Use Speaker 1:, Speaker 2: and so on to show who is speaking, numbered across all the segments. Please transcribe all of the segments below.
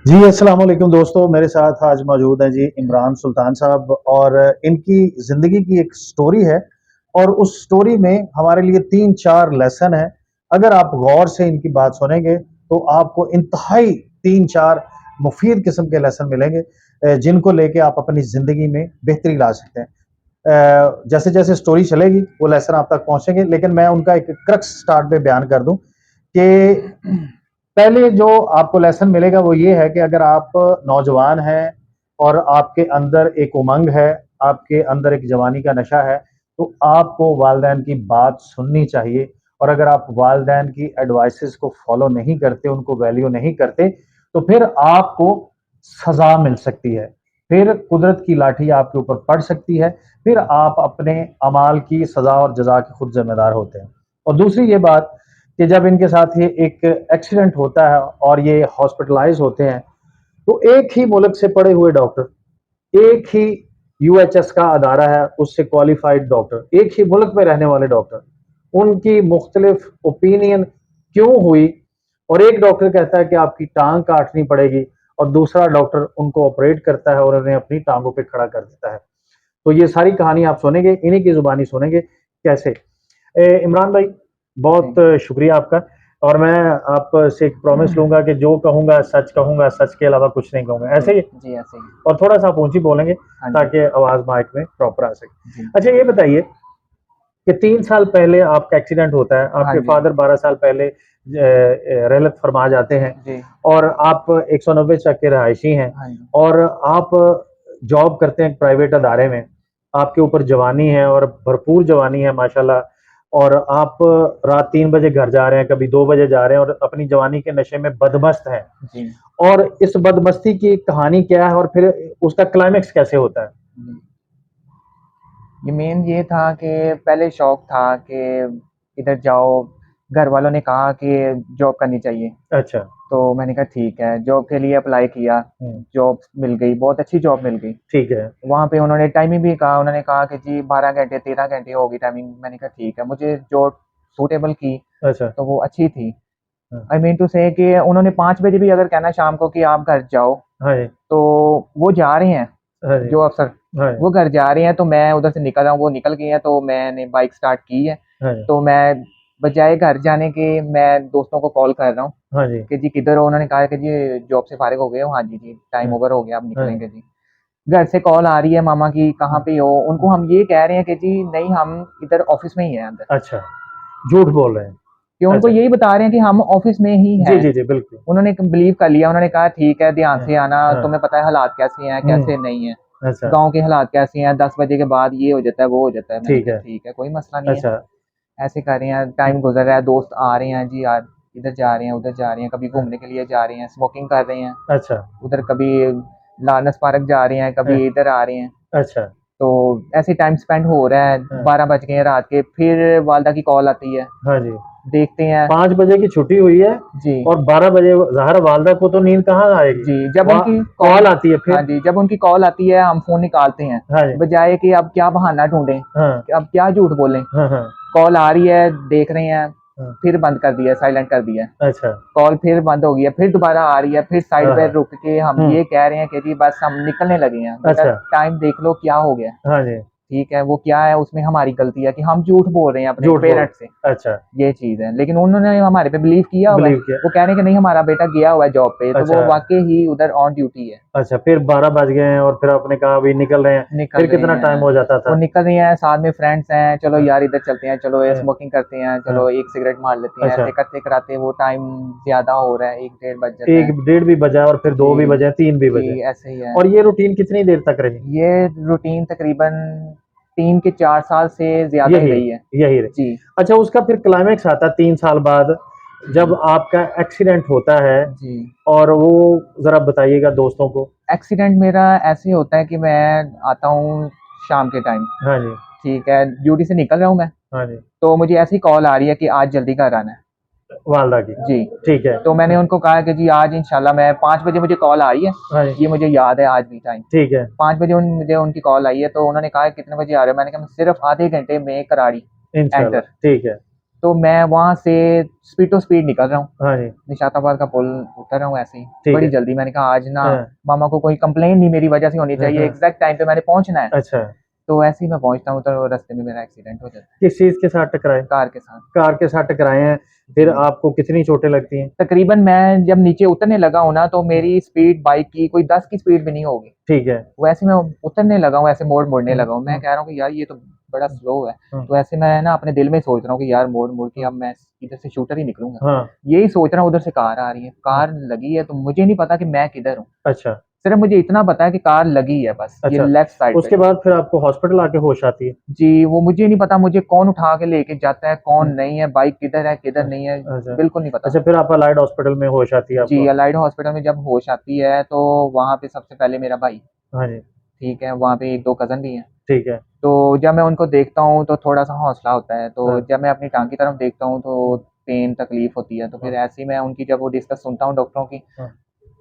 Speaker 1: जी, अस्सलाम वालेकुम दोस्तों, मेरे साथ आज मौजूद हैं जी इमरान सुल्तान साहब और इनकी ज़िंदगी की एक स्टोरी है और उस स्टोरी में हमारे लिए 3-4 लेसन हैं। अगर आप गौर से इनकी बात सुनेंगे, तो आपको इंतहाई 3-4 मुफ़ीद किस्म के लेसन मिलेंगे जिनको लेके आप अपनी ज़िंदगी में बेहतरी ला सकते हैं। जैसे-जैसे स्टोरी चलेगी, वो लेसन आप तक पहुँचेंगे, लेकिन मैं उनका एक क्रक्स स्टार्ट में बयान कर दूँ कि पहले जो आपको लेसन मिलेगा वो ये है कि अगर आप नौजवान हैं और आपके अंदर एक उमंग है, आपके अंदर एक जवानी का नशा है, तो आपको वालिदैन की बात सुननी चाहिए और अगर आप वालिदैन की एडवाइसेस को फॉलो नहीं करते, उनको वैल्यू नहीं करते, तो फिर आपको सज़ा मिल सकती है। फिर कुदरत की लाठी आपके ऊपर पड़ सकती है, फिर आप अपने अमाल की सज़ा और जज़ा के खुद ज़िम्मेदार होते हैं। और दूसरी ये बात कि जब इनके साथ ये एक एक्सीडेंट होता है और ये हॉस्पिटलाइज होते हैं, तो एक ही मुल्क से पढ़े हुए डॉक्टर, एक ही यूएचएस का अदारा है, उससे क्वालिफाइड डॉक्टर, एक ही मुल्क में रहने वाले डॉक्टर, उनकी मुख्तलिफ ओपिनियन क्यों हुई और एक डॉक्टर कहता है कि आपकी टांग काटनी पड़ेगी और दूसरा डॉक्टर उनको ऑपरेट करता है और उन्हें अपनी टांगों पे खड़ा कर देता है। तो ये सारी कहानी आप सुनेंगे, इन्हीं की जुबानी सुनेंगे कैसे। इमरान भाई, बहुत
Speaker 2: जी,
Speaker 1: शुक्रिया आपका और मैं आपसे एक प्रॉमिस लूंगा कि जो कहूंगा, सच के अलावा कुछ नहीं कहूंगा,
Speaker 2: जी,
Speaker 1: ऐसे ही।
Speaker 2: जी, ऐसे ही।
Speaker 1: और थोड़ा सा आप ऊंची बोलेंगे
Speaker 2: हाँ जी,
Speaker 1: ताकि आवाज माइक में प्रॉपर आ सके।
Speaker 2: जी।
Speaker 1: अच्छा, ये बताइए कि 3 साल पहले आपका एक्सीडेंट होता है,
Speaker 2: हाँ
Speaker 1: आपके
Speaker 2: जी,
Speaker 1: फादर 12 साल पहले रहलत फरमा जाते हैं
Speaker 2: जी,
Speaker 1: और आप 190 चक के रहायशी हैं
Speaker 2: हाँ जी,
Speaker 1: और आप जॉब करते हैं एक प्राइवेट अदारे में। आपके ऊपर जवानी है और भरपूर जवानी है माशाल्लाह और आप रात 3 बजे घर जा रहे हैं, कभी 2 बजे जा रहे हैं और अपनी जवानी के नशे में बदमस्त हैं।
Speaker 2: जी,
Speaker 1: और इस बदमस्ती की कहानी क्या है और फिर उसका क्लाइमेक्स कैसे होता है?
Speaker 2: जी। ये मेन ये था कि पहले शौक था कि इधर जाओ, घर वालों ने कहा कि जॉब करनी चाहिए,
Speaker 1: अच्छा।
Speaker 2: तो मैंने कहा ठीक है, जॉब के लिए अप्लाई किया,
Speaker 1: हम्म।
Speaker 2: जॉब मिल गई, बहुत अच्छी जॉब मिल गई।
Speaker 1: ठीक है।
Speaker 2: वहाँ पे उन्होंने टाइमिंग भी कहा, उन्होंने कहा कि जी 12 घंटे, 13 घंटे होगी टाइमिंग। मैंने कहा ठीक है, मुझे जो सूटेबल की,
Speaker 1: अच्छा।
Speaker 2: तो वो अच्छी थी।
Speaker 1: हाँ।
Speaker 2: आई मीन टू से कि उन्होंने 5 बजे भी अगर कहना शाम को कि आप घर जाओ,
Speaker 1: हाँ जी।
Speaker 2: तो वो जा रहे हैं,
Speaker 1: हाँ जी।
Speaker 2: जो अफ़सर,
Speaker 1: हाँ जी।
Speaker 2: वो घर जा रहे हैं, तो मैं उधर से निकल रहा हूँ, वो निकल गए हैं, तो मैंने बाइक स्टार्ट की है।
Speaker 1: हाँ जी।
Speaker 2: तो मैं बजाए घर जाने के, मैं दोस्तों को कॉल कर रहा हूँ
Speaker 1: हाँ जी।
Speaker 2: कि जी किधर हो? उन्होंने कहा कि जी जॉब से फारिग हो गए हो? हाँ जी, जी, टाइम
Speaker 1: हाँ।
Speaker 2: ओवर हो गया, अब
Speaker 1: हाँ जी।
Speaker 2: निकलेंगे जी। घर से कॉल आ रही है मामा की, कहाँ पे हो? उनको हम ये कह रहे हैं कि जी नहीं, हम इधर ऑफ़िस में ही हैं अंदर।
Speaker 1: अच्छा, झूठ बोल रहे हैं।
Speaker 2: कि उनको
Speaker 1: अच्छा।
Speaker 2: यही बता रहे हैं कि हम ऑफ़िस में ही
Speaker 1: जी,
Speaker 2: हैं।
Speaker 1: जी, जी, बिल्कुल।
Speaker 2: उन्होंने बिलीव कर लिया, उन्होंने कहा ठीक है, ध्यान
Speaker 1: हाँ,
Speaker 2: से आना,
Speaker 1: हाँ।
Speaker 2: तुम्हें पता है हालात कैसे हैं, कैसे
Speaker 1: हुँ।
Speaker 2: नहीं हैं।
Speaker 1: अच्छा।
Speaker 2: गाँव के हालात कैसे हैं, 10 बजे के बाद ये हो जाता है, वो हो जाता है। मैंने
Speaker 1: ठीक
Speaker 2: कहा
Speaker 1: है।
Speaker 2: ठीक है, कोई मसला नहीं है।
Speaker 1: अच्छा।
Speaker 2: ऐसे कर रहे हैं, टाइम गुज़र रहा है, दोस्त आ रहे हैं जी यार, इधर जा रहे हैं, उधर जा रहे हैं, कभी
Speaker 1: हाँ।
Speaker 2: घूमने के लिए जा रहे हैं, स्मोकिंग कर रहे हैं,
Speaker 1: अच्छा।
Speaker 2: उधर कभी लानस पार्क जा रहे हैं,
Speaker 1: हाँ।
Speaker 2: कभी इधर आ रहे हैं।
Speaker 1: अच्छा।
Speaker 2: तो ऐसे टाइम स्पेंड हो रहा है,
Speaker 1: हाँ।
Speaker 2: 12 बज गए हैं रात के, फिर वालदा की कॉल आती है,
Speaker 1: हाँ जी।
Speaker 2: देखते हैं।
Speaker 1: 5 बजे की छुट्टी हुई है
Speaker 2: जी,
Speaker 1: और 12 बजे ज़ाहिर वालिदा को तो नींद कहाँ आएगी?
Speaker 2: जी, जब
Speaker 1: वहाँ
Speaker 2: उनकी कॉल,
Speaker 1: कॉल आती है
Speaker 2: हाँ
Speaker 1: फिर?
Speaker 2: जी, जब उनकी कॉल आती है, हम फ़ोन निकालते हैं,
Speaker 1: हाँ जी।
Speaker 2: बजाए कि अब क्या बहाना ढूँढें,
Speaker 1: हाँ।
Speaker 2: कि अब क्या झूठ बोलें।
Speaker 1: हाँ, हाँ।
Speaker 2: कॉल आ रही है, देख रहे हैं,
Speaker 1: हाँ।
Speaker 2: फिर बंद कर दिया, साइलेंट कर दिया।
Speaker 1: अच्छा।
Speaker 2: कॉल फिर बंद हो गई है, फिर दोबारा आ रही है, फिर साइड
Speaker 1: हाँ,
Speaker 2: पे
Speaker 1: हाँ।
Speaker 2: रुक के हम
Speaker 1: हुँ।
Speaker 2: ये कह रहे हैं कि जी बस हम निकलने लगे हैं। बेटा
Speaker 1: अच्छा।
Speaker 2: टाइम देख लो क्या हो गया है।
Speaker 1: हाँ जी।
Speaker 2: ठीक है, वो क्या है, उसमें हमारी गलती है कि हम झूठ बोल रहे हैं अपने
Speaker 1: झूठ बोल
Speaker 2: पेरेंट्स से,
Speaker 1: अच्छा,
Speaker 2: ये चीज़ है। लेकिन उन्होंने हमारे पे बिलीव किया हुआ है।
Speaker 1: बिलीव किया।
Speaker 2: वो कह रहे हैं कि नहीं हमारा बेटा गया हुआ है जॉब पे, तो
Speaker 1: अच्छा।
Speaker 2: वो वाक़ई ही उधर ऑन ड्यूटी है।
Speaker 1: अच्छा, फिर 12 बज गए हैं और फिर आपने कहा अभी निकल रहे हैं।
Speaker 2: निकल
Speaker 1: फिर
Speaker 2: रहे
Speaker 1: कितना टाइम
Speaker 2: हैं,
Speaker 1: हो जाता
Speaker 2: वो
Speaker 1: था?
Speaker 2: निकल रहे हैं, साथ में फ्रेंड्स हैं, चलो
Speaker 1: हाँ,
Speaker 2: यार इधर चलते हैं, चलो ये
Speaker 1: हाँ,
Speaker 2: स्मोकिंग करते हैं,
Speaker 1: हाँ।
Speaker 2: चलो एक सिगरेट मार लेते हैं।
Speaker 1: अच्छा,
Speaker 2: ऐसे करते-कराते वो टाइम ज़्यादा हो रहा है, 1 डेढ़ बज जाता
Speaker 1: 1
Speaker 2: है।
Speaker 1: डेढ़ भी बजा और फिर 2 भी
Speaker 2: जी,
Speaker 1: बजे, 3 भी बजे।
Speaker 2: जी, ऐसे ही है।
Speaker 1: और ये रूटीन कितनी देर तक रही?
Speaker 2: ये रूटीन तकरीबन 3 के 4 साल से ज़्यादा ही
Speaker 1: यही,
Speaker 2: रही है।
Speaker 1: यही रही।
Speaker 2: जी,
Speaker 1: अच्छा, उसका फिर क्लाइमेक्स आता है 3 साल बाद,
Speaker 2: जी,
Speaker 1: जब आपका एक्सीडेंट होता है
Speaker 2: जी।
Speaker 1: और वो ज़रा बताइएगा दोस्तों को।
Speaker 2: एक्सीडेंट मेरा ऐसे होता है कि मैं आता हूँ शाम के टाइम,
Speaker 1: हाँ जी,
Speaker 2: ठीक है, ड्यूटी से निकल रहा हूँ मैं,
Speaker 1: हाँ जी।
Speaker 2: तो मुझे ऐसी कॉल आ रही है कि आज जल्दी घर आना है।
Speaker 1: वालदा की।
Speaker 2: जी,
Speaker 1: ठीक है।
Speaker 2: तो मैंने
Speaker 1: हाँ,
Speaker 2: उनको कहा कि जी आज इंशाल्लाह मैं 5 बजे मुझे कॉल आई है,
Speaker 1: हाँ जी।
Speaker 2: ये मुझे याद है आज भी टाइम।
Speaker 1: ठीक है।
Speaker 2: 5 बजे मुझे उनकी कॉल आई है, तो उन्होंने कहा कितने बजे आ रहे हो? मैंने कहा सिर्फ़ आधे घंटे में कराड़ी,
Speaker 1: इंशाल्लाह,
Speaker 2: एंटर।
Speaker 1: ठीक है।
Speaker 2: तो मैं वहाँ से स्पीड टू स्पीड निकल रहा हूँ,
Speaker 1: हाँ जी,
Speaker 2: निशाताबाद का पुल उतर रहा हूँ ऐसे ही,
Speaker 1: ठीक
Speaker 2: बड़ी
Speaker 1: है।
Speaker 2: जल्दी। मैंने कहा आज ना
Speaker 1: हाँ,
Speaker 2: मामा को कोई कंप्लेन नहीं मेरी वजह से होनी
Speaker 1: हाँ,
Speaker 2: चाहिए,
Speaker 1: हाँ।
Speaker 2: एग्ज़ैक्ट टाइम पे मैंने पहुँचना है।
Speaker 1: अच्छा,
Speaker 2: तो ऐसे ही मैं पहुँचता हूँ तो रास्ते में मेरा एक्सीडेंट हो जाता है,
Speaker 1: किस चीज़ के साथ टकराए?
Speaker 2: कार के साथ।
Speaker 1: कार के साथ टकराए हैं, फिर
Speaker 2: जी।
Speaker 1: आपको कितनी चोटें लगती हैं?
Speaker 2: तकरीबन मैं जब नीचे उतरने लगा हूँ ना, तो
Speaker 1: हुँ,
Speaker 2: मेरी स्पीड बाइक की कोई 10 की स्पीड भी नहीं होगी।
Speaker 1: ठीक है।
Speaker 2: वैसे मैं उतरने लगा हूँ, ऐसे मोड़ने
Speaker 1: हुँ,
Speaker 2: लगा हूँ। मैं
Speaker 1: हुँ,
Speaker 2: कह रहा हूँ कि यार ये तो बड़ा
Speaker 1: हुँ,
Speaker 2: स्लो है।
Speaker 1: हुँ,
Speaker 2: तो ऐसे मैं ना अपने दिल में सोच रहा हूँ कि यार मोड़ के
Speaker 1: हुँ,
Speaker 2: अब मैं इधर से शूटर ही निकलूँगा।
Speaker 1: हाँ,
Speaker 2: यही सोच रहा हूँ, उधर से कार आ रही है।
Speaker 1: हाँ,
Speaker 2: कार लगी है तो मुझे नहीं पता कि मैं किधर हूँ।
Speaker 1: अच्छा,
Speaker 2: सिर्फ़ मुझे इतना पता है कि कार लगी है बस, ये
Speaker 1: अच्छा।
Speaker 2: लेफ्ट साइड पे
Speaker 1: उसके
Speaker 2: जो।
Speaker 1: बाद फिर आपको हॉस्पिटल आके होश आती है?
Speaker 2: जी, वो मुझे नहीं पता मुझे कौन उठा के लेके जाता है,
Speaker 1: हुँ,
Speaker 2: कौन नहीं है, बाइक किधर है, किधर नहीं है,
Speaker 1: अच्छा,
Speaker 2: बिल्कुल नहीं पता।
Speaker 1: अच्छा फिर आप अलाइड हॉस्पिटल में होश आती है
Speaker 2: जी,
Speaker 1: आपको?
Speaker 2: अलाइड हॉस्पिटल में जब होश आती है तो वहाँ पे सबसे पहले मेरा भाई,
Speaker 1: हाँ जी,
Speaker 2: ठीक है, वहाँ पे 1-2 कज़न भी हैं।
Speaker 1: ठीक है।
Speaker 2: तो जब मैं उनको देखता हूँ तो थोड़ा-सा हौसला होता है, तो
Speaker 1: हाँ,
Speaker 2: जब मैं अपनी टाँग की तरफ देखता हूँ तो
Speaker 1: हुँ,
Speaker 2: पेन, तकलीफ़ होती है, तो फिर
Speaker 1: हाँ,
Speaker 2: ऐसे ही मैं उनकी जब वो डिस्कस सुनता हूँ डॉक्टरों की,
Speaker 1: हाँ,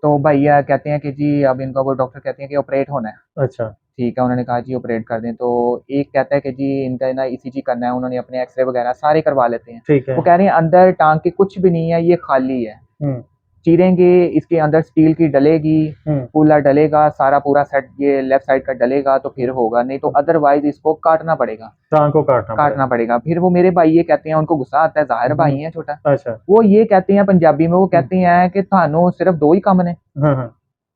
Speaker 2: तो भैया कहते हैं कि जी अब इनका वो डॉक्टर कहते हैं कि ऑपरेट होना है।
Speaker 1: अच्छा,
Speaker 2: ठीक है, उन्होंने कहा जी ऑपरेट कर दें, तो एक कहता है कि जी इनका ना ईसीजी करना है, उन्होंने अपने एक्स-रे वगैरह सारे करवा लेते हैं।
Speaker 1: ठीक है।
Speaker 2: वो कह रहे हैं अंदर टाँग के कुछ भी नहीं है, ये खाली है।
Speaker 1: हुँ,
Speaker 2: चीरेंगे, इसके अंदर स्टील की डलेगी,
Speaker 1: हुँ,
Speaker 2: कूलर डलेगा, सारा पूरा सेट ये लेफ्ट साइड का डलेगा तो फिर
Speaker 1: हुँ,
Speaker 2: होगा, नहीं तो
Speaker 1: हुँ,
Speaker 2: अदरवाइज़ इसको काटना पड़ेगा।
Speaker 1: टाँग को काटना
Speaker 2: काटना
Speaker 1: पड़ेगा।
Speaker 2: पड़ेगा। फिर वो मेरे भाई ये कहते हैं, उनको गुस्सा आता है, ज़ाहिर भाई
Speaker 1: हुँ,
Speaker 2: है छोटा।
Speaker 1: अच्छा,
Speaker 2: वो ये कहते हैं पंजाबी में, वो
Speaker 1: हुँ,
Speaker 2: कहते हैं कि ਤੁਹਾਨੂੰ सिर्फ 2 ही ਕੰਮ ਨੇ,
Speaker 1: हाँ, हाँ,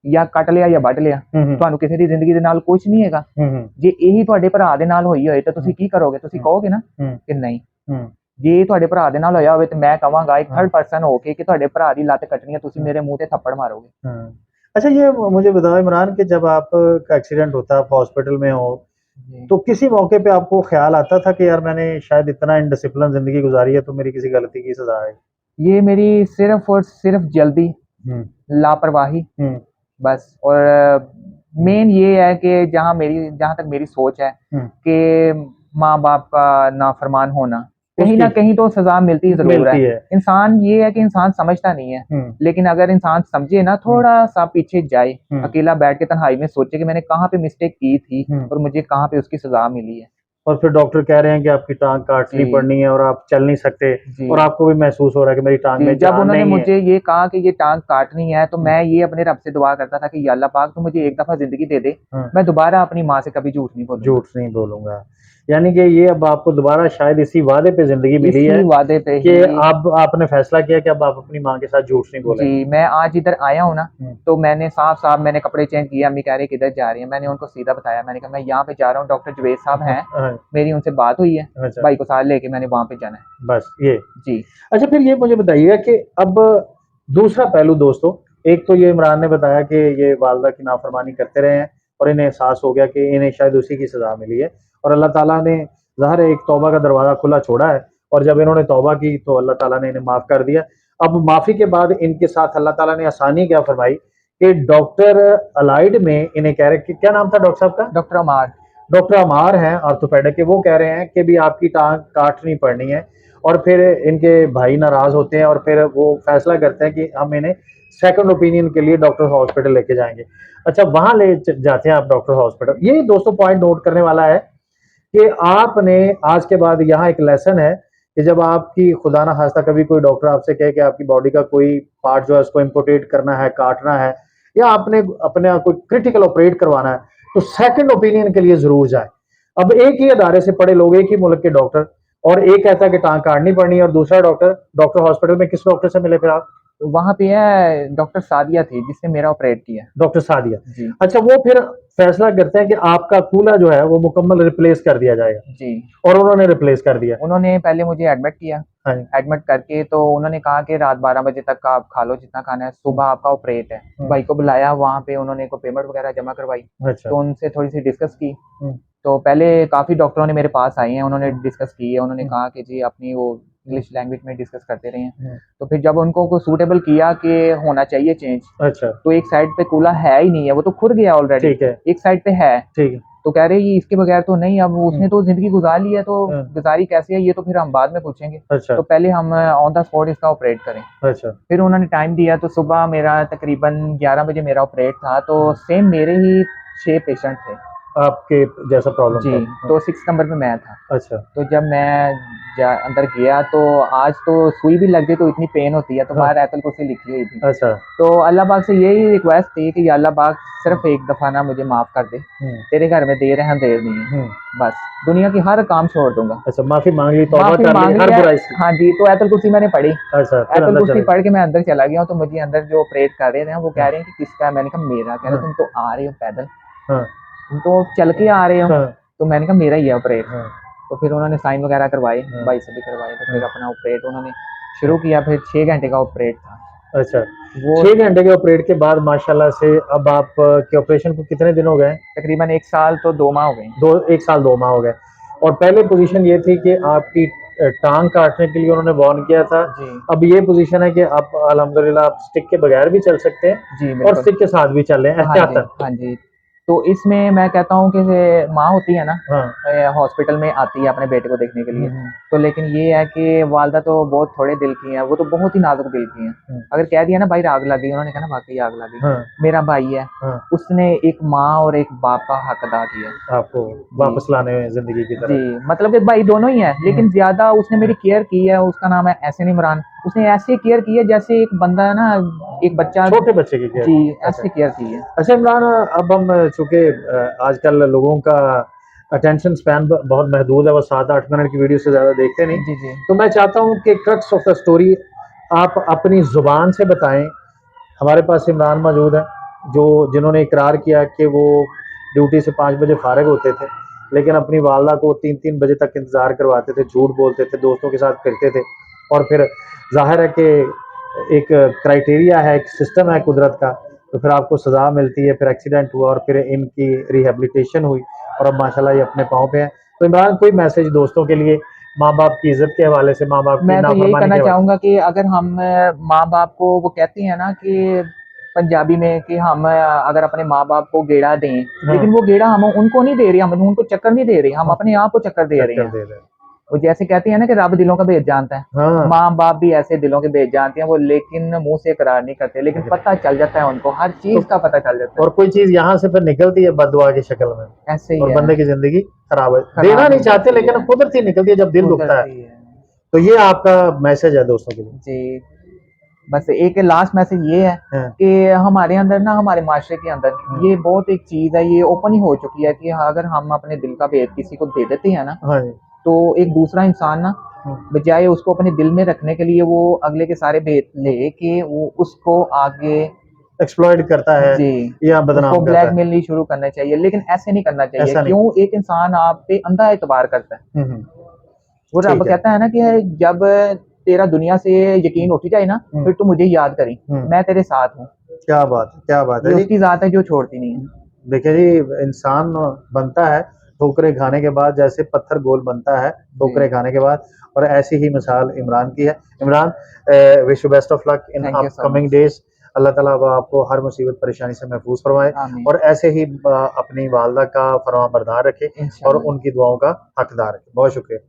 Speaker 2: या ਕੱਟ ਲਿਆ ਜਾਂ ਵੱਢ ਲਿਆ।
Speaker 1: हुँ, हुँ,
Speaker 2: ਤੁਹਾਨੂੰ ਕਿਸੇ ਦੀ ਜ਼ਿੰਦਗੀ ਦੇ ਨਾਲ ਕੁਛ ਨਹੀਂ ਹੈਗਾ।
Speaker 1: हुँ, हुँ,
Speaker 2: ਜੇ ਇਹੀ ਤੁਹਾਡੇ ਭਰਾ ਦੇ ਨਾਲ ਹੋਈ ਹੋਏ ਤਾਂ ਤੁਸੀਂ
Speaker 1: हुँ,
Speaker 2: ਕੀ ਕਰੋਗੇ? ਤੁਸੀਂ
Speaker 1: हुँ,
Speaker 2: ਕਹੋਗੇ ਨਾ
Speaker 1: हुँ,
Speaker 2: ਕਿ ਨਹੀਂ।
Speaker 1: हुँ,
Speaker 2: ਜੇ ਇਹ ਤੁਹਾਡੇ ਭਰਾ ਦੇ ਨਾਲ ਹੋਇਆ ਹੋਵੇ ਤੇ मैं ਕਵਾਂਗਾ ਇੱਕ
Speaker 1: हाँ,
Speaker 2: थर्ड पर्सन हो के कि ਤੁਹਾਡੇ ਭਰਾ ਦੀ ਲੱਤ ਕੱਟਣੀ है, ਤੁਸੀਂ
Speaker 1: हाँ,
Speaker 2: मेरे मुँह पे थप्पड़ मारोगे।
Speaker 1: हाँ। अच्छा ये मुझे बताओ इमरान कि जब आपका एक्सीडेंट होता है, आप हॉस्पिटल में हो,
Speaker 2: जी।
Speaker 1: तो किसी मौके पे आपको ख़्याल आता था कि यार मैंने शायद इतना इनडिसिप्लिन ज़िंदगी गुज़ारी है तो मेरी किसी गलती की सज़ा है?
Speaker 2: ये मेरी सिर्फ़ और सिर्फ़ जल्दी,
Speaker 1: हुँ,
Speaker 2: लापरवाही
Speaker 1: हुँ,
Speaker 2: बस। और
Speaker 1: हुँ,
Speaker 2: मेन ये है कि जहाँ तक मेरी सोच है
Speaker 1: हुँ,
Speaker 2: कि माँ-बाप का नाफ़रमान होना, कहीं
Speaker 1: उसकी
Speaker 2: न कहीं तो सज़ा मिलती ज़रूर
Speaker 1: मिलती
Speaker 2: है।
Speaker 1: है।
Speaker 2: इंसान ये है कि इंसान समझता नहीं है,
Speaker 1: हुँ,
Speaker 2: लेकिन अगर इंसान समझे ना,
Speaker 1: हुँ,
Speaker 2: थोड़ा-सा पीछे जाए,
Speaker 1: हुँ,
Speaker 2: अकेला बैठ के तन्हाई में सोचे कि मैंने कहाँ पे मिस्टेक की थी
Speaker 1: हुँ।
Speaker 2: और मुझे कहाँ पे उसकी सज़ा मिली है।
Speaker 1: और फिर डॉक्टर कह रहे हैं कि आपकी टाँग काटनी
Speaker 2: जी,
Speaker 1: पड़नी है और आप चल नहीं सकते
Speaker 2: जी।
Speaker 1: और आपको भी महसूस हो रहा है कि मेरी टाँग
Speaker 2: जी,
Speaker 1: में
Speaker 2: जब
Speaker 1: जान
Speaker 2: उन्होंने
Speaker 1: नहीं है।
Speaker 2: मुझे ये कहा कि ये टाँग काटनी है, तो
Speaker 1: हुँ,
Speaker 2: मैं ये अपने रब से दुआ करता था कि या अल्लाह पाक तू मुझे एक दफ़ा ज़िंदगी दे दे,
Speaker 1: हाँ।
Speaker 2: मैं दोबारा अपनी माँ से कभी झूठ नहीं बोलूँगा।
Speaker 1: झूठ नहीं बोलूँगा। यानी कि ये अब आपको दोबारा शायद इसी वादे पे ज़िंदगी मिली है
Speaker 2: इसी वादे पे
Speaker 1: कि
Speaker 2: ही।
Speaker 1: अब आपने फैसला किया कि अब आप अपनी माँ के साथ झूठ नहीं बोलेंगे।
Speaker 2: जी, मैं आज इधर आया हूँ ना,
Speaker 1: हुँ,
Speaker 2: तो मैंने साफ-साफ मैंने कपड़े चेंज किए, अम्मी कह रही है किधर जा रही हैं? मैंने उनको सीधा बताया, मैंने कहा मैं यहाँ पे जा रहा हूँ, डॉक्टर जुवैद साहब
Speaker 1: हाँ,
Speaker 2: हैं,
Speaker 1: हाँ,
Speaker 2: मेरी उनसे बात हुई है,
Speaker 1: अच्छा,
Speaker 2: भाई को साथ लेके मैंने वहाँ पे जाना है।
Speaker 1: बस ये।
Speaker 2: जी,
Speaker 1: अच्छा फिर ये मुझे बताइएगा कि अब दूसरा पहलू दोस्तों, एक तो ये इमरान ने बताया कि ये वालिदा की नाफ़रमानी करते रहे हैं और इन्हें एहसास हो गया कि इन्हें शायद उसी की सज़ा मिली है और अल्लाह ताला ने ज़ाहिर है एक तौबा का दरवाज़ा खुला छोड़ा है और जब इन्होंने तौबा की तो अल्लाह ताला ने इन्हें माफ़ कर दिया। अब माफ़ी के बाद इनके साथ अल्लाह ताला ने आसानी क्या फ़रमाई कि डॉक्टर अलाइड में इन्हें कह रहे कि क्या नाम था डॉक्टर साहब का?
Speaker 2: डॉक्टर अमार।
Speaker 1: डॉक्टर अमार हैं ऑर्थोपेडिक के, वो कह रहे हैं कि भी आपकी टाँग काटनी पड़नी है और फिर इनके भाई नाराज़ होते हैं और फिर वो फैसला करते हैं कि हम इन्हें सेकंड ओपिनियन के लिए डॉक्टर हॉस्पिटल लेके जाएँगे। अच्छा वहाँ ले जाते हैं आप डॉक्टर हॉस्पिटल। ये दोस्तों पॉइंट नोट करने वाला है कि आपने आज के बाद यहाँ एक लेसन है कि जब आपकी खुदा ना खास्ता कभी कोई डॉक्टर आपसे कहे कि आपकी बॉडी का कोई पार्ट जो है उसको इम्पुटेट करना है, काटना है या आपने अपने कोई क्रिटिकल ऑपरेट करवाना है, तो सेकंड ओपिनियन के लिए ज़रूर जाएँ। अब एक ही अदारे से पढ़े लोग, एक ही मुल्क के डॉक्टर और एक कहता है कि टाँग काटनी पड़नी है और दूसरा डॉक्टर हॉस्पिटल में किस डॉक्टर से मिले फिर आप?
Speaker 2: वहाँ पे है डॉक्टर सादिया थी जिसने मेरा ऑपरेट किया।
Speaker 1: डॉक्टर सादिया।
Speaker 2: जी,
Speaker 1: अच्छा वो फिर फैसला करते हैं कि आपका कूल्हा जो है वो मुकम्मल रिप्लेस कर दिया जाएगा
Speaker 2: जी।
Speaker 1: और उन्होंने रिप्लेस कर दिया।
Speaker 2: उन्होंने पहले मुझे एडमिट किया,
Speaker 1: हाँ जी।
Speaker 2: एडमिट करके तो उन्होंने कहा कि रात 12 बजे तक का आप खा लो जितना खाना है,
Speaker 1: हुँ,
Speaker 2: सुबह आपका ऑपरेट है।
Speaker 1: हुँ,
Speaker 2: भाई को बुलाया वहाँ पे, उन्होंने को पेमेंट वगैरह जमा करवाई,
Speaker 1: अच्छा।
Speaker 2: तो उनसे थोड़ी-सी डिस्कस की।
Speaker 1: हुँ,
Speaker 2: तो पहले काफ़ी डॉक्टरों ने मेरे पास आए हैं, उन्होंने
Speaker 1: हुँ,
Speaker 2: डिस्कस की है, उन्होंने
Speaker 1: हुँ,
Speaker 2: कहा कि जी अपनी वो
Speaker 1: हुँ,
Speaker 2: इंग्लिश लैंग्वेज में डिस्कस करते रहे हैं।
Speaker 1: हुँ,
Speaker 2: तो फिर जब उनको को सूटेबल किया कि होना चाहिए चेंज,
Speaker 1: अच्छा,
Speaker 2: तो एक साइड पे कूल्हा है ही नहीं है, वो तो खुर गया ऑलरेडी,
Speaker 1: ठीक है,
Speaker 2: एक साइड पे है।
Speaker 1: ठीक है।
Speaker 2: तो कह रहे ये इसके बगैर तो नहीं, अब
Speaker 1: हुँ,
Speaker 2: उसने तो ज़िंदगी गुज़ार ली है, तो
Speaker 1: हाँ,
Speaker 2: गुज़ारी कैसे है ये तो फिर हम बाद में पूछेंगे।
Speaker 1: अच्छा,
Speaker 2: तो पहले हम ऑन द स्पॉट इसका ऑपरेट करें।
Speaker 1: अच्छा,
Speaker 2: फिर उन्होंने टाइम दिया तो सुबह मेरा तकरीबन 11 बजे मेरा ऑपरेट था, तो
Speaker 1: हुँ,
Speaker 2: सेम मेरे ही 6 पेशेंट थे।
Speaker 1: आपके जैसा प्रॉब्लम
Speaker 2: जी,
Speaker 1: था?
Speaker 2: तो 6 नंबर पे मैं था।
Speaker 1: अच्छा।
Speaker 2: तो जब मैं अंदर गया तो आज तो सुई भी लग गई तो इतनी पेन होती है, तो
Speaker 1: हाँ।
Speaker 2: बाहर आयतुल कुर्सी लिखी हुई थी।
Speaker 1: अच्छा।
Speaker 2: तो अल्लाह पाक से यही रिक्वेस्ट थी कि या अल्लाह पाक
Speaker 1: हम्म,
Speaker 2: सिर्फ एक दफ़ा ना मुझे माफ़ कर दे।
Speaker 1: हम्म,
Speaker 2: तेरे घर में देर है, अंधेर नहीं है।
Speaker 1: हम्म।
Speaker 2: बस दुनिया की हर काम छोड़ दूँगा।
Speaker 1: अच्छा, माफी मांग ली, तौबा
Speaker 2: माफ़ी
Speaker 1: कर ली
Speaker 2: माँग
Speaker 1: हर
Speaker 2: लिया।
Speaker 1: बुराई से।
Speaker 2: हाँ जी, तो आयतुल कुर्सी मैंने पढ़ी।
Speaker 1: अच्छा, फिर
Speaker 2: आयतुल
Speaker 1: अंदर
Speaker 2: कुर्सी
Speaker 1: चले गए।
Speaker 2: पढ़ के मैं अंदर चला गया हूँ, तो मुझे अंदर जो ऑपरेट कर रहे थे वो कह
Speaker 1: हाँ,
Speaker 2: रहे हैं कि किसका है? मैंने कहा मेरा। कह रहे
Speaker 1: हाँ,
Speaker 2: तुम तो आ रहे हो पैदल,
Speaker 1: हाँ,
Speaker 2: तुम तो चल के आ रहे हो।
Speaker 1: हाँ,
Speaker 2: तो मैंने कहा मेरा ही है ऑपरेट।
Speaker 1: हाँ,
Speaker 2: तो फिर उन्होंने साइन वगैरह करवाए,
Speaker 1: हाँ,
Speaker 2: भाई से भी करवाए, तो
Speaker 1: हाँ,
Speaker 2: फिर अपना ऑपरेट उन्होंने
Speaker 1: हाँ।
Speaker 2: शुरू किया। फिर 6 घंटे का ऑपरेट था
Speaker 1: अच्छा,
Speaker 2: वो।
Speaker 1: 6 घंटे के ऑपरेट के बाद माशाल्लाह से अब आप के ऑपरेशन को कितने दिन हो गए?
Speaker 2: तकरीबन 1 साल तो 2 माह हो गए।
Speaker 1: 2 1 साल 2 माह हो गए। और पहले पोज़ीशन ये थी कि आपकी टाँग काटने के लिए उन्होंने वार्न किया था।
Speaker 2: जी,
Speaker 1: अब ये पोज़ीशन है कि आप अल्हम्दुलिल्लाह आप स्टिक के बगैर भी चल सकते हैं
Speaker 2: जी
Speaker 1: और
Speaker 2: बिल्कुल।
Speaker 1: स्टिक के साथ भी चल रहे हैं
Speaker 2: हाँ जी,
Speaker 1: एहतियातन।
Speaker 2: हाँ जी। तो इसमें मैं कहता हूँ कि माँ होती है ना,
Speaker 1: हाँ।
Speaker 2: हॉस्पिटल में आती है अपने बेटे को देखने के
Speaker 1: हुँ,
Speaker 2: लिए।
Speaker 1: हुँ,
Speaker 2: तो लेकिन ये है कि वालिदा तो बहुत थोड़े दिल की हैं, वो तो बहुत ही नाज़ुक दिल की हैं।
Speaker 1: हुँ।
Speaker 2: अगर कह दिया ना भाई आग लग गई, उन्होंने कहा ना वाक़ई आग लग गई।
Speaker 1: हाँ,
Speaker 2: मेरा भाई है,
Speaker 1: हाँ।
Speaker 2: उसने एक माँ और एक बाप का हक अदा किया।
Speaker 1: आपको
Speaker 2: जी।
Speaker 1: वापस लाने में ज़िंदगी की
Speaker 2: जी,
Speaker 1: तरफ।
Speaker 2: मतलब कि भाई दोनों ही हैं,
Speaker 1: हुँ,
Speaker 2: लेकिन ज़्यादा उसने
Speaker 1: हुँ,
Speaker 2: मेरी केयर की है, उसका नाम है एहसन इमरान। उसने ऐसे केयर की है जैसे एक बंदा है ना, एक बच्चा।
Speaker 1: छोटे बच्चे की केयर।
Speaker 2: जी,
Speaker 1: अच्छा।
Speaker 2: ऐसे केयर की है।
Speaker 1: अच्छा इमरान, अब हम चूँकि आजकल लोगों का अटेंशन स्पैन बहुत महदूद है, वो 7-8 मिनट की वीडियो से ज़्यादा देखते नहीं।
Speaker 2: जी, जी।
Speaker 1: तो मैं चाहता हूँ कि क्रक्स ऑफ द स्टोरी आप अपनी ज़ुबान से बताएँ। हमारे पास इमरान मौजूद हैं, जो जिन्होंने इकरार किया कि वो ड्यूटी से 5 बजे फ़ारिग होते थे, लेकिन अपनी वालदा को 3-3 बजे तक इंतज़ार करवाते थे, झूठ बोलते थे, दोस्तों के साथ फिरते थे। और फिर ज़ाहिर है कि एक क्राइटेरिया है, एक सिस्टम है कुदरत का, तो फिर आपको सज़ा मिलती है, फिर एक्सीडेंट हुआ और फिर इनकी रिहैबिलिटेशन हुई और अब माशाल्लाह ये अपने पाँव पे हैं। तो इमरान, कोई मैसेज दोस्तों के लिए, माँ-बाप की इज़्ज़त के हवाले से, माँ-बाप की
Speaker 2: मैं तो यही
Speaker 1: नाफ़रमानी
Speaker 2: करना
Speaker 1: के हवाले
Speaker 2: चाहूँगा कि अगर हम माँ-बाप को, वो कहते हैं ना कि पंजाबी में कि हम अगर अपने माँ-बाप को गेड़ा दें,
Speaker 1: से। हाँ,
Speaker 2: लेकिन वो गेड़ा हम उनको नहीं दे रहे, हम उनको चक्कर नहीं दे रहे, हम
Speaker 1: हाँ,
Speaker 2: अपने आप को चक्कर दे रहे
Speaker 1: चक्कर
Speaker 2: हैं।
Speaker 1: दे रहे हैं।
Speaker 2: वो जैसे कहते हैं ना कि रब दिलों का भेद जानता है,
Speaker 1: हाँ,
Speaker 2: माँ-बाप भी ऐसे दिलों के भेद जानते हैं, वो लेकिन मुँह से इकरार नहीं करते, लेकिन
Speaker 1: लेकिन
Speaker 2: पता चल जाता है उनको, हर
Speaker 1: तो
Speaker 2: चीज़ का पता चल जाता है।
Speaker 1: और कोई चीज़ यहाँ से फिर निकलती है बददुआ की शक्ल में
Speaker 2: ऐसे ही
Speaker 1: और
Speaker 2: है,
Speaker 1: बंदे की ज़िंदगी खराब है। देना
Speaker 2: खराब
Speaker 1: नहीं
Speaker 2: हो
Speaker 1: चाहते
Speaker 2: जाती
Speaker 1: लेकिन
Speaker 2: है,
Speaker 1: कुदरती निकलती है जब दिल दुखता है।
Speaker 2: गुज़रती है।
Speaker 1: तो ये आपका मैसेज है दोस्तों के लिए।
Speaker 2: जी। बस एक लास्ट मैसेज ये है
Speaker 1: हाँ,
Speaker 2: कि हमारे अंदर ना, हमारे माशरे के अंदर
Speaker 1: हाँ,
Speaker 2: ये बहुत एक चीज़ है, ये ओपन ही हो चुकी है कि हाँ, अगर हम अपने दिल का भेद किसी को दे देते हैं ना,
Speaker 1: हाँ जी।
Speaker 2: तो एक दूसरा इंसान ना,
Speaker 1: हुँ,
Speaker 2: बजाय उसको अपने दिल में रखने के लिए वो अगले के सारे भेद लेके वो उसको आगे।
Speaker 1: एक्सप्लॉइट करता है
Speaker 2: जी,
Speaker 1: या
Speaker 2: उसको
Speaker 1: बदनाम करता है।
Speaker 2: ब्लैकमेल नहीं शुरू करना चाहिए, लेकिन ऐसे नहीं करना चाहिए।
Speaker 1: ऐसा नहीं।
Speaker 2: क्यों? एक इंसान आप पे अंधा एतबार करता है।
Speaker 1: हुँ, हुँ,
Speaker 2: वो रब
Speaker 1: ठीक है।
Speaker 2: कहता है ना कि जब तेरा दुनिया से
Speaker 1: हुँ,
Speaker 2: यकीन उठ जाए ना,
Speaker 1: हुँ,
Speaker 2: फिर तू मुझे याद करी,
Speaker 1: हुँ।
Speaker 2: मैं तेरे साथ हूँ।
Speaker 1: क्या बात है
Speaker 2: ये
Speaker 1: जी।
Speaker 2: उसकी ज़ात है जो छोड़ती नहीं है।
Speaker 1: देखिए जी, इंसान बनता है ठोकरें खाने के बाद, जैसे पत्थर गोल बनता है
Speaker 2: जी,
Speaker 1: ठोकरें खाने के बाद, और ऐसी ही मिसाल इमरान की है। Imran, wish you best of luck in
Speaker 2: thank you so
Speaker 1: upcoming
Speaker 2: much.
Speaker 1: Days. अल्लाह ताला आपको हर मुसीबत परेशानी से महफूज फरमाए
Speaker 2: आमीन।
Speaker 1: और ऐसे ही अपनी वालदा का फरमाबरदार रखे और
Speaker 2: इंशाल्लाह।
Speaker 1: उनकी दुआओं का हकदार रखे। बहुत शुक्रिया।